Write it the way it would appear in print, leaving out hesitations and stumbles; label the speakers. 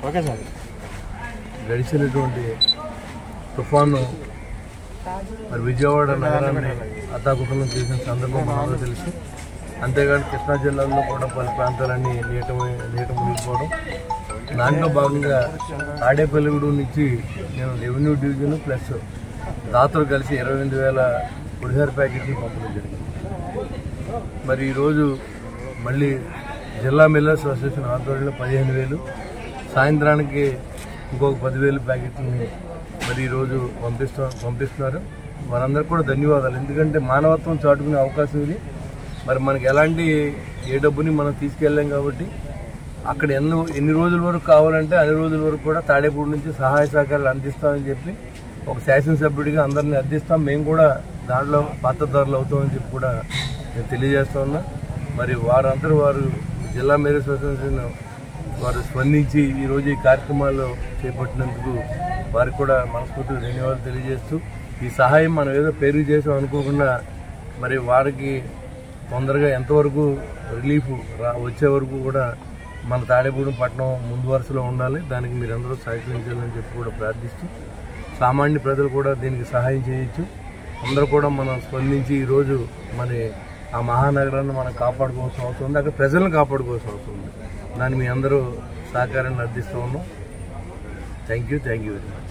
Speaker 1: Okay sir. గడిచినటువంటి తుఫాను మరి విజయవాడ నగరాన్ని అతాకుతలం చేసిన సందర్భం మనకు తెలుసు. అంతేగాని కృష్ణా జిల్లాలో కూడా పలు ప్రాంతాలన్నీ నీట మునిగిపోవడం. దాంట్లో భాగంగా తాడేపల్లిగూడెం నుంచి నేను రెవెన్యూ డివిజన్ ప్లస్ దాతలు కలిసి 28,000 పులిహోర ప్యాకెట్లు పంపడం జరిగింది. మరి ఈరోజు మళ్ళీ జిల్లా మిల్లర్స్ అసోసియేషన్ ఆధ్వర్యంలో 15,000, సాయంత్రానికి ఇంకొక 10,000 ప్యాకెట్లని మరి ఈరోజు పంపిస్తున్నారు. వారందరూ కూడా ధన్యవాదాలు. ఎందుకంటే మానవత్వం చాటుకునే అవకాశం ఇది. మరి మనకి ఎలాంటి ఏ డబ్బుని మనం తీసుకెళ్ళాం కాబట్టి అక్కడ ఎన్ని రోజుల వరకు కావాలంటే అన్ని రోజుల వరకు కూడా తాడేపూడి నుంచి సహాయ సహకారాలు అందిస్తామని చెప్పి ఒక శాసనసభ్యుడిగా అందరినీ అర్థిస్తాం. మేము కూడా దాంట్లో పాత్రదారులు అవుతామని చెప్పి కూడా నేను తెలియజేస్తా ఉన్నా. మరి వారందరూ వారు జిల్లా మేయర్ అసోసియేషన్ వారు స్పందించి ఈరోజు ఈ కార్యక్రమాల్లో చేపట్టినందుకు వారికి కూడా మనస్ఫూర్తిగా ధన్యవాదాలు తెలియజేస్తూ, ఈ సహాయం మనం ఏదో పేరు చేసాం అనుకోకుండా మరి వారికి తొందరగా ఎంతవరకు రిలీఫ్ వచ్చే వరకు కూడా మన తాడేపూడి పట్టణం ముందు వరుసలో ఉండాలి. దానికి మీరందరూ సహకరించాలని చెప్పి కూడా ప్రార్థిస్తూ, సామాన్య ప్రజలు కూడా దీనికి సహాయం చేయొచ్చు. అందరూ కూడా మనం స్పందించి ఈరోజు మరి ఆ మహానగరాన్ని మనం కాపాడుకోవాల్సిన అవసరం ఉంది. అక్కడ ప్రజలను కాపాడుకోవాల్సిన అవసరం ఉంది. దాన్ని మీ అందరూ సహకారాన్ని అర్థిస్తూ ఉన్నాం. Thank you very much.